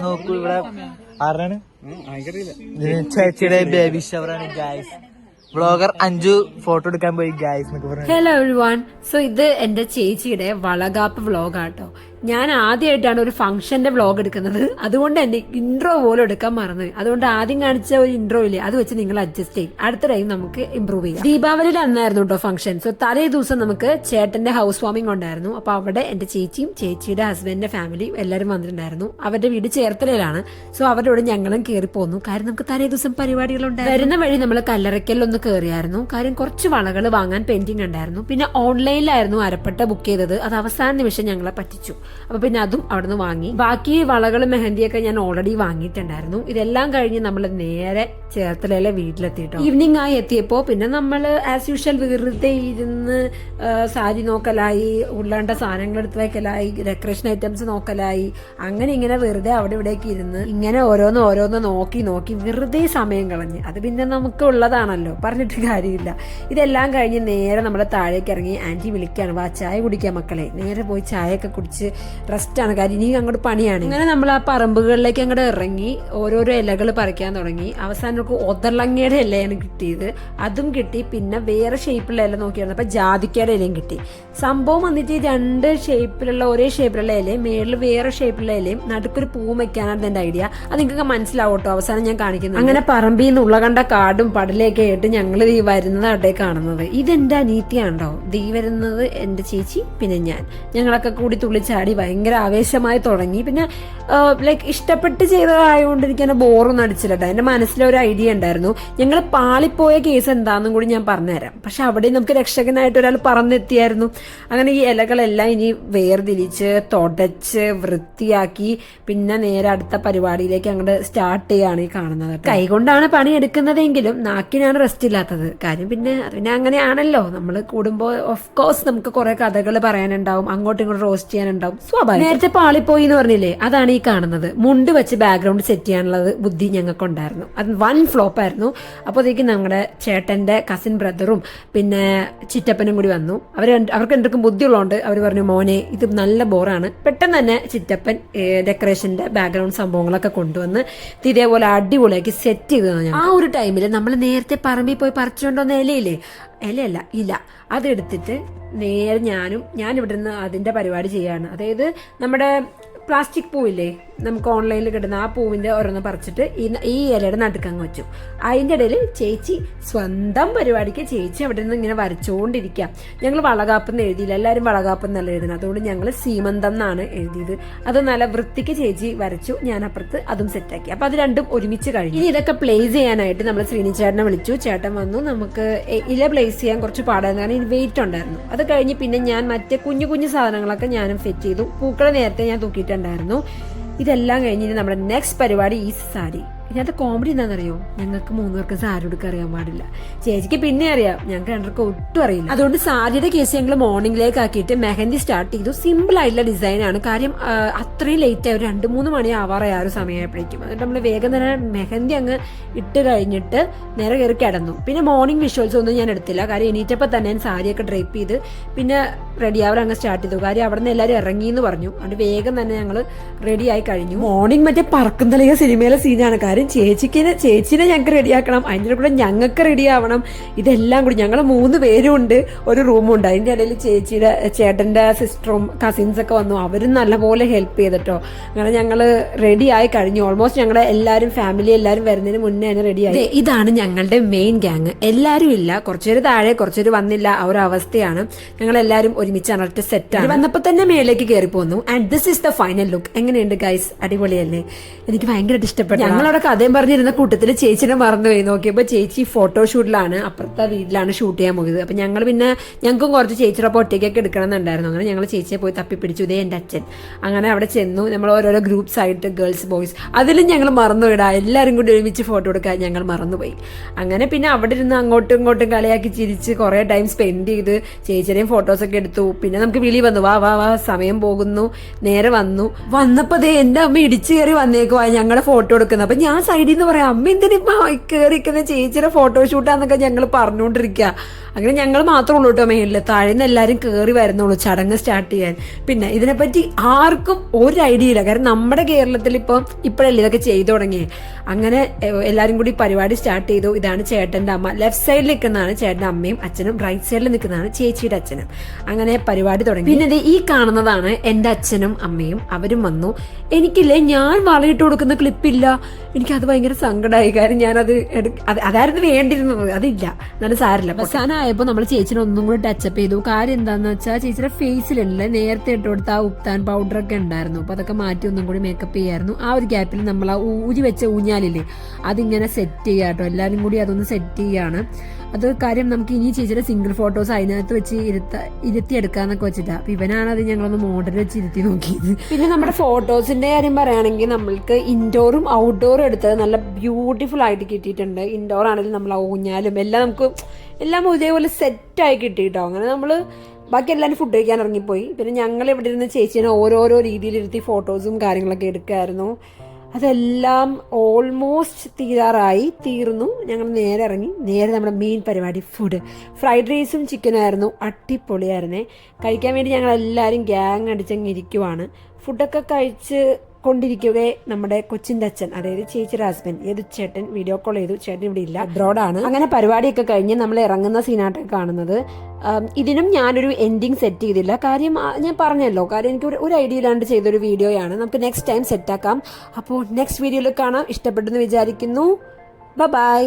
നോക്കൂ ഇവിടെ ആരാണ് ചേച്ചിയുടെ ബേബി ഷവറാണ് ഗായ്സ്. വ്ളോഗർ അഞ്ജു ഫോട്ടോ എടുക്കാൻ പോയി ഗായ്സ് എന്നൊക്കെ പറഞ്ഞു. Hello everyone. സോ ഇത് എന്റെ ചേച്ചിയുടെ വളകാപ്പ് വ്ളോഗാട്ടോ. ഞാൻ ആദ്യമായിട്ടാണ് ഒരു ഫംഗ്ഷന്റെ വ്ളോഗ് എടുക്കുന്നത്. അതുകൊണ്ട് തന്നെ ഇൻട്രോ പോലും എടുക്കാൻ മറന്നു. അതുകൊണ്ട് ആദ്യം കാണിച്ച ഒരു ഇൻട്രോ ഇല്ലേ, അത് വെച്ച് നിങ്ങൾ അഡ്ജസ്റ്റ് ചെയ്യും. അടുത്ത ടൈം നമുക്ക് ഇമ്പ്രൂവ് ചെയ്യാം. ദീപാവലിയുടെ അന്നായിരുന്നു കേട്ടോ ഫംഗ്ഷൻ. സോ തലേ ദിവസം നമുക്ക് ചേട്ടന്റെ ഹൗസ് വാമിംഗ് ഉണ്ടായിരുന്നു. അപ്പൊ അവിടെ എന്റെ ചേച്ചിയും ചേച്ചിയുടെ ഹസ്ബൻഡിന്റെ ഫാമിലിയും എല്ലാവരും വന്നിട്ടുണ്ടായിരുന്നു. അവരുടെ വീട് ചേർത്തലയിലാണ്. സോ അവരുടെ കൂടെ ഞങ്ങളും കയറി പോന്നു. കാര്യം നമുക്ക് തലേ ദിവസം പരിപാടികളുണ്ടായിരുന്നു. വരുന്ന വഴി നമ്മൾ കല്ലറയ്ക്കലൊന്ന് കയറിയായിരുന്നു. കാര്യം കുറച്ച് വളകൾ വാങ്ങാൻ പെൻഡിങ് ഉണ്ടായിരുന്നു. പിന്നെ ഓൺലൈനിലായിരുന്നു അരപ്പട്ട ബുക്ക് ചെയ്തത്. അത് അവസാന നിമിഷം ഞങ്ങളെ പറ്റിച്ചു. അപ്പൊ പിന്നെ അതും അവിടുന്ന് വാങ്ങി. ബാക്കി വളകളും മെഹന്തിയൊക്കെ ഞാൻ ഓൾറെഡി വാങ്ങിയിട്ടുണ്ടായിരുന്നു. ഇതെല്ലാം കഴിഞ്ഞ് നമ്മൾ നേരെ ചേർത്തലയിലെ വീട്ടിലെത്തിയിട്ടോ. ഈവനിങ് ആയി എത്തിയപ്പോ പിന്നെ നമ്മൾ ആസ് യൂഷ്വൽ വെറുതെ ഇരുന്ന് സാരി നോക്കലായി, ഉള്ളേണ്ട സാധനങ്ങൾ എടുത്ത് വയ്ക്കലായി, ഡെക്കറേഷൻ ഐറ്റംസ് നോക്കലായി. അങ്ങനെ ഇങ്ങനെ വെറുതെ അവിടെ ഇവിടേക്ക് ഇരുന്ന് ഇങ്ങനെ ഓരോന്ന് നോക്കി വെറുതെ സമയം കളഞ്ഞ്. അത് പിന്നെ നമുക്ക് ഉള്ളതാണല്ലോ, പറഞ്ഞിട്ട് കാര്യമില്ല. ഇതെല്ലാം കഴിഞ്ഞ് നേരെ നമ്മൾ താഴേക്ക് ഇറങ്ങി. ആന്റി വിളിക്കാണ്, വാ ചായ കുടിക്കാൻ മക്കളെ. നേരെ പോയി ചായയൊക്കെ കുടിച്ച് റെസ്റ്റാണ്. കാര്യം ഇനി അങ്ങോട്ട് പണിയാണ്. അങ്ങനെ നമ്മൾ ആ പറമ്പുകളിലേക്ക് അങ്ങോട്ട് ഇറങ്ങി ഓരോരോ ഇലകൾ പറിക്കാൻ തുടങ്ങി. അവസാനം ഒതളങ്ങയുടെ ഇലയാണ് കിട്ടിയത്. അതും കിട്ടി. പിന്നെ വേറെ ഷേപ്പിലുള്ള ഇല നോക്കിയായിരുന്നു. അപ്പൊ ജാതിക്കയുടെ ഇലയും കിട്ടി. സംഭവം വന്നിട്ട് രണ്ട് ഷേപ്പിലുള്ള ഒരേ ഷേപ്പിലുള്ള ഇലയും മേളിൽ വേറെ ഷേപ്പിലുള്ള ഇലയും നടുക്കൊരു പൂ വെക്കാനാണ് എന്റെ ഐഡിയ. അത് നിങ്ങൾക്ക് മനസ്സിലാവും കേട്ടോ, അവസാനം ഞാൻ കാണിക്കുന്നത്. അങ്ങനെ പറമ്പിൽ നിന്ന് ഉള്ള കണ്ട കാടും പടലൊക്കെ ആയിട്ട് ഞങ്ങൾ ഈ വരുന്നത് അവിടെ കാണുന്നത്. ഇതെന്റെ അനീത്തിയാണോ ദീ വരുന്നത്, എന്റെ ചേച്ചി പിന്നെ ഞാൻ. ഞങ്ങളൊക്കെ കൂടി തുള്ളിച്ചാടി ഭയങ്കര ആവേശമായി തുടങ്ങി. പിന്നെ ലൈക്ക് ഇഷ്ടപ്പെട്ട് ചെയ്തതായതുകൊണ്ട് എനിക്ക് എന്നെ ബോറൊന്നും അടിച്ചില്ല. എന്റെ മനസ്സിലൊരു ഐഡിയ ഉണ്ടായിരുന്നു. ഞങ്ങൾ പാളിപ്പോയ കേസ് എന്താണെന്നും കൂടി ഞാൻ പറഞ്ഞുതരാം. പക്ഷെ അവിടെ നമുക്ക് രക്ഷകനായിട്ട് ഒരാൾ പറന്നെത്തിയായിരുന്നു. അങ്ങനെ ഈ ഇലകളെല്ലാം ഇനി വേർതിരിച്ച് തുടച്ച് വൃത്തിയാക്കി പിന്നെ നേരെ അടുത്ത പരിപാടിയിലേക്ക് അങ്ങോട്ട് സ്റ്റാർട്ട് ചെയ്യാണ് ഈ കാണുന്നത്. കൈകൊണ്ടാണ് പണി എടുക്കുന്നതെങ്കിലും നാക്കിനാണ് റെസ്റ്റ് ഇല്ലാത്തത്. കാര്യം പിന്നെ അങ്ങനെയാണല്ലോ, നമ്മൾ കൂടുമ്പോൾ ഓഫ് കോഴ്സ് നമുക്ക് കുറെ കഥകൾ പറയാനുണ്ടാവും, അങ്ങോട്ടും ഇങ്ങോട്ടും റോസ്റ്റ് ചെയ്യാനുണ്ടാവും, സ്വാഭാവികം. നേരത്തെ പാളിപ്പോയി എന്ന് പറഞ്ഞില്ലേ, അതാണ് ഈ കാണുന്നത്. മുണ്ട് വെച്ച് ബാക്ക്ഗ്രൗണ്ട് സെറ്റ് ചെയ്യാനുള്ളത് ബുദ്ധി ഞങ്ങൾക്കുണ്ടായിരുന്നു. അത് വൺ ഫ്ലോപ്പ് ആയിരുന്നു. അപ്പോഴത്തേക്കും നമ്മുടെ ചേട്ടന്റെ കസിൻ ബ്രദറും പിന്നെ ചിറ്റപ്പനും കൂടി വന്നു. അവർക്ക് എന്തൊക്കെ ബുദ്ധിയുള്ളതുകൊണ്ട് അവർ പറഞ്ഞു, മോനെ ഇത് നല്ല ബോറാണ്. പെട്ടെന്ന് തന്നെ ചിറ്റപ്പൻ ഡെക്കറേഷന്റെ ബാക്ക്ഗ്രൗണ്ട് സംഭവങ്ങളൊക്കെ കൊണ്ടുവന്ന് ഇതേപോലെ അടിപൊളിയാക്കി സെറ്റ് ചെയ്തു തന്നെ. ആ ഒരു ടൈമിൽ നമ്മൾ നേരത്തെ പറമ്പിൽ പോയി പറിച്ചുകൊണ്ടുവന്ന ഇല അതെടുത്തിട്ട് നേരെ ഞാൻ ഇവിടെ നിന്ന് അതിന്റെ പരിപാടി ചെയ്യാണ്. അതായത് നമ്മുടെ പ്ലാസ്റ്റിക് പൂവില്ലേ നമുക്ക് ഓൺലൈനിൽ കിട്ടുന്ന, ആ പൂവിന്റെ ഓരോന്ന് പറിച്ചിട്ട് ഈ ഇലയുടെ നടുക്കങ്ങ് വെച്ചു. അതിന്റെ ഇടയിൽ ചേച്ചി സ്വന്തം പരിപാടിക്ക് ചേച്ചി അവിടെ നിന്ന് ഇങ്ങനെ വരച്ചുകൊണ്ടിരിക്കുക. ഞങ്ങൾ വളകാപ്പെന്ന് എഴുതിയില്ല, എല്ലാവരും വളകാപ്പെന്നല്ല എഴുതുന്നത്. അതുകൊണ്ട് ഞങ്ങൾ സീമന്തം എന്നാണ് എഴുതിയത്. അത് നല്ല വൃത്തിക്ക് ചേച്ചി വരച്ചു, ഞാൻ അപ്പുറത്ത് അതും സെറ്റാക്കി. അപ്പൊ അത് രണ്ടും ഒരുമിച്ച് കഴിഞ്ഞു. ഇനി ഇതൊക്കെ പ്ലേസ് ചെയ്യാനായിട്ട് നമ്മൾ ശ്രീനിച്ചേട്ടനെ വിളിച്ചു. ചേട്ടൻ വന്നു. നമുക്ക് ഇല പ്ലേസ് ചെയ്യാൻ കുറച്ച് പാടായിരുന്നു, കാരണം ഇതിന് വെയിറ്റ് ഉണ്ടായിരുന്നു. അത് കഴിഞ്ഞ് പിന്നെ ഞാൻ മറ്റേ കുഞ്ഞു സാധനങ്ങളൊക്കെ ഞാനും സെറ്റ് ചെയ്തു. പൂക്കളെ നേരത്തെ ഞാൻ തൂക്കിയിട്ടുണ്ടായിരുന്നു. ഇതെല്ലാം കഴിഞ്ഞിട്ട് നമ്മുടെ നെക്സ്റ്റ് പരിപാടി ഈ സാരി. ഇതിനകത്ത് കോമഡി എന്താണെന്നറിയോ, ഞങ്ങൾക്ക് 3 പേർക്ക് സാരി ഉടുക്കാൻ അറിയാൻ പാടില്ല. ചേച്ചിക്ക് പിന്നെ അറിയാം, ഞങ്ങൾക്ക് 2 ഒട്ടും അറിയില്ല. അതുകൊണ്ട് സാരിയുടെ കേസ് ഞങ്ങൾ മോർണിംഗിലേക്ക് ആക്കിയിട്ട് മെഹന്തി സ്റ്റാർട്ട് ചെയ്തു. സിമ്പിൾ ആയിട്ടുള്ള ഡിസൈൻ ആണ്. കാര്യം അത്രയും ലേറ്റ് ആയി, 2-3 മണി ആവാറായ ഒരു സമയമായപ്പോഴേക്കും. അതുകൊണ്ട് നമ്മൾ വേഗം തന്നെ മെഹന്തി അങ്ങ് ഇട്ട് കഴിഞ്ഞിട്ട് നേരെ കയറി കിടന്നു. പിന്നെ മോർണിംഗ് വിഷ്വൽസ് ഒന്നും ഞാൻ എടുത്തില്ല. കാര്യം എണീറ്റപ്പോൾ തന്നെ ഞാൻ സാരിയൊക്കെ ഡ്രൈപ്പ് ചെയ്ത് പിന്നെ റെഡി ആവാൻ അങ്ങ് സ്റ്റാർട്ട് ചെയ്തു. കാര്യം അവിടെ നിന്ന് എല്ലാവരും ഇറങ്ങി എന്ന് പറഞ്ഞു. അതുകൊണ്ട് വേഗം തന്നെ ഞങ്ങൾ റെഡി ആയി കഴിഞ്ഞു. മോർണിംഗ് മറ്റേ പറക്കുന്തളിക സിനിമയിലെ സീനാണ്. കാര്യം ചേച്ചിനെ ഞങ്ങൾക്ക് റെഡിയാക്കണം, അതിൻ്റെ കൂടെ ഞങ്ങൾക്ക് റെഡി ആവണം. ഇതെല്ലാം കൂടി ഞങ്ങൾ 3 പേരും ഉണ്ട്, ഒരു റൂമുണ്ട്. അതിൻ്റെ ഇടയിൽ ചേട്ടൻ്റെ സിസ്റ്ററും കസിൻസൊക്കെ വന്നു. അവരും നല്ലപോലെ ഹെൽപ്പ് ചെയ്തിട്ടോ. അങ്ങനെ ഞങ്ങൾ റെഡി ആയി കഴിഞ്ഞു. ഓൾമോസ്റ്റ് ഞങ്ങളുടെ ഫാമിലി എല്ലാവരും വരുന്നതിന് മുന്നേ തന്നെ റെഡി ആയി. ഇതാണ് ഞങ്ങളുടെ മെയിൻ ഗ്യാങ്. എല്ലാവരും ഇല്ല, കുറച്ചൊരു താഴെ കുറച്ചൊരു വന്നില്ല, ആ ഒരു അവസ്ഥയാണ്. ഞങ്ങൾ എല്ലാവരും ഒരുമിച്ച് അനർട്ട് സെറ്റാണ്. വന്നപ്പോൾ തന്നെ മേലേക്ക് കയറി പോന്നു. And this is the final look. എങ്ങനെയുണ്ട് ഗൈസ്? അടിപൊളിയല്ലേ? എനിക്ക് ഭയങ്കരമായിട്ട് ഇഷ്ടപ്പെട്ടു. ഞങ്ങളവിടെ കഥയും പറഞ്ഞിരുന്ന കൂട്ടത്തിൽ ചേച്ചിനെ മറന്നുപോയി. നോക്കിയപ്പോൾ ചേച്ചി ഫോട്ടോഷൂട്ടിലാണ്, അപ്പുറത്തെ വീട്ടിലാണ് ഷൂട്ട് ചെയ്യാൻ പോയത്. അപ്പൊ ഞങ്ങൾക്കും കുറച്ച് ചേച്ചിയുടെ ഒറ്റയ്ക്കൊക്കെ എടുക്കണം എന്നുണ്ടായിരുന്നു. അങ്ങനെ ഞങ്ങൾ ചേച്ചിയെ പോയി തപ്പിപ്പിടിച്ചു. ഇതേ എൻ്റെ അച്ഛൻ. അങ്ങനെ അവിടെ ചെന്നു. നമ്മൾ ഓരോരോ ഗ്രൂപ്പ്സ് ആയിട്ട് ഗേൾസ് ബോയ്സ് അതിലും ഞങ്ങൾ മറന്നുപോയിടാ. എല്ലാവരും കൂടി ഒരുമിച്ച് ഫോട്ടോ എടുക്കാൻ ഞങ്ങൾ മറന്നുപോയി. അങ്ങനെ പിന്നെ അവിടെ ഇരുന്ന് അങ്ങോട്ടും ഇങ്ങോട്ടും കളിയാക്കി ചിരിച്ച് കുറേ ടൈം സ്പെൻഡ് ചെയ്ത് ചേച്ചിയുടെയും ഫോട്ടോസൊക്കെ എടുത്തു. പിന്നെ നമുക്ക് വിളി വന്നു, വാ വാ വാ സമയം പോകുന്നു. നേരെ വന്നപ്പോൾ ദേ എൻ്റെ അമ്മ ഇടിച്ചു കയറി വന്നേക്കുവാ ഞങ്ങളുടെ ഫോട്ടോ എടുക്കുന്നത്. അപ്പൊ ഞാൻ സൈഡിൽ നിന്ന് പറയാം അമ്മ എന്തിനിപ്പോ കയറിക്കുന്ന ചേച്ചിയുടെ ഫോട്ടോഷൂട്ടാന്നൊക്കെ ഞങ്ങൾ പറഞ്ഞുകൊണ്ടിരിക്കുക. അങ്ങനെ ഞങ്ങൾ മാത്രമേ ഉള്ളൂ കേട്ടോ മേളില്. താഴേന്ന് എല്ലാവരും കയറി വരുന്നുള്ളൂ ചടങ്ങ് സ്റ്റാർട്ട് ചെയ്യാൻ. പിന്നെ ഇതിനെപ്പറ്റി ആർക്കും ഒരു ഐഡിയ ഇല്ല. കാരണം നമ്മുടെ കേരളത്തിൽ ഇപ്പോഴല്ലേ ഇതൊക്കെ ചെയ്തു തുടങ്ങി. അങ്ങനെ എല്ലാവരും കൂടി പരിപാടി സ്റ്റാർട്ട് ചെയ്തു. ഇതാണ് ചേട്ടന്റെ അമ്മ. ലെഫ്റ്റ് സൈഡിൽ നിൽക്കുന്നതാണ് ചേട്ടന്റെ അമ്മയും അച്ഛനും, റൈറ്റ് സൈഡിൽ നിൽക്കുന്നതാണ് ചേച്ചിയുടെ അച്ഛനും. അങ്ങനെ പരിപാടി തുടങ്ങി. പിന്നെ ഈ കാണുന്നതാണ് എന്റെ അച്ഛനും അമ്മയും. അവരും വന്നു. എനിക്കില്ലേ ഞാൻ വളയിട്ട് കൊടുക്കുന്ന ക്ലിപ്പില്ല. എനിക്കത് ഭയങ്കര സങ്കടമായി. കാര്യം ഞാനത് അതായിരുന്നു വേണ്ടിയിരുന്നത്. അതില്ല, എന്നാലും സാരില്ല. അവസാനമായപ്പോൾ നമ്മൾ ചേച്ചിനെ ഒന്നും കൂടി ടച്ചപ്പ് ചെയ്തു. കാര്യം എന്താന്ന് വെച്ചാൽ ചേച്ചിയുടെ ഫേസിലുള്ള നേരത്തെ ഇട്ട് കൊടുത്ത ആ ഉപ്താൻ പൗഡറൊക്കെ ഉണ്ടായിരുന്നു. അപ്പൊ അതൊക്കെ മാറ്റി ഒന്നും കൂടി മേക്കപ്പ് ചെയ്യായിരുന്നു. ആ ഒരു ഗ്യാപ്പിൽ നമ്മൾ ആ ഊരി വെച്ച ഊഞ്ഞാലില്ലേ അതിങ്ങനെ സെറ്റ് ചെയ്യാട്ടോ. എല്ലാവരും കൂടി അതൊന്ന് സെറ്റ് ചെയ്യാണ്. അത് കാര്യം നമുക്ക് ഇനി ചേച്ചിയുടെ സിംഗിൾ ഫോട്ടോസ് അതിനകത്ത് വെച്ച് ഇരുത്തിയെടുക്കാന്നൊക്കെ വെച്ചിട്ടാ. അപ്പൊ ഇവനാണ് അത് ഞങ്ങളൊന്ന് മോഡൽ വെച്ച് ഇരുത്തി നോക്കിയത്. പിന്നെ നമ്മുടെ ഫോട്ടോസിന്റെ കാര്യം പറയുകയാണെങ്കിൽ നമ്മൾക്ക് ഇൻഡോറും ഔട്ട്ഡോറും എടുത്തത് നല്ല ബ്യൂട്ടിഫുൾ ആയിട്ട് കിട്ടിയിട്ടുണ്ട്. ഇൻഡോർ ആണെങ്കിലും നമ്മൾ ഊഞ്ഞാലും എല്ലാം ഇതേപോലെ സെറ്റായി കിട്ടിയിട്ടോ. അങ്ങനെ നമ്മൾ ബാക്കി എല്ലാവരും ഫുഡ് കഴിക്കാൻ ഇറങ്ങിപ്പോയി. പിന്നെ ഞങ്ങൾ ഇവിടെ ഇരുന്ന് ചേച്ചീനെ ഓരോരോ രീതിയിലിരുത്തി ഫോട്ടോസും കാര്യങ്ങളൊക്കെ എടുക്കുമായിരുന്നു. അതെല്ലാം ഓൾമോസ്റ്റ് തീർന്നു. ഞങ്ങൾ നേരെ ഇറങ്ങി. നേരെ നമ്മുടെ മെയിൻ പരിപാടി ഫ്രൈഡ് റൈസും ചിക്കനായിരുന്നു. അടിപൊളിയായിരുന്നേ. കഴിക്കാൻ വേണ്ടി ഞങ്ങൾ എല്ലാവരും ഗ്യാങ് അടിച്ചങ്ങ് ഇരിക്കുവാണ്. ഫുഡൊക്കെ കഴിച്ച് കൊണ്ടിരിക്കുകയെ നമ്മുടെ കൊച്ചിൻ്റെ അച്ഛൻ, അതായത് ചേച്ചിയുടെ ഹസ്ബൻഡ് യദുച്ചേട്ടൻ വീഡിയോ കോൾ ചെയ്തു. ചേട്ടൻ ഇവിടെ ഇല്ല, അബ്രോഡാണ്. അങ്ങനെ പരിപാടിയൊക്കെ കഴിഞ്ഞ് നമ്മൾ ഇറങ്ങുന്ന സീനാട്ടൊക്കെ കാണുന്നത്. ഇതിനും ഞാനൊരു എൻഡിങ് സെറ്റ് ചെയ്തില്ല. കാര്യം ഞാൻ പറഞ്ഞല്ലോ, കാര്യം എനിക്ക് ഒരു ഐഡിയ ഇല്ലാണ്ട് ചെയ്തൊരു വീഡിയോയാണ്. നമുക്ക് നെക്സ്റ്റ് ടൈം സെറ്റാക്കാം. അപ്പോൾ നെക്സ്റ്റ് വീഡിയോയിൽ കാണാം. ഇഷ്ടപ്പെട്ടെന്ന് വിചാരിക്കുന്നു. ബൈ.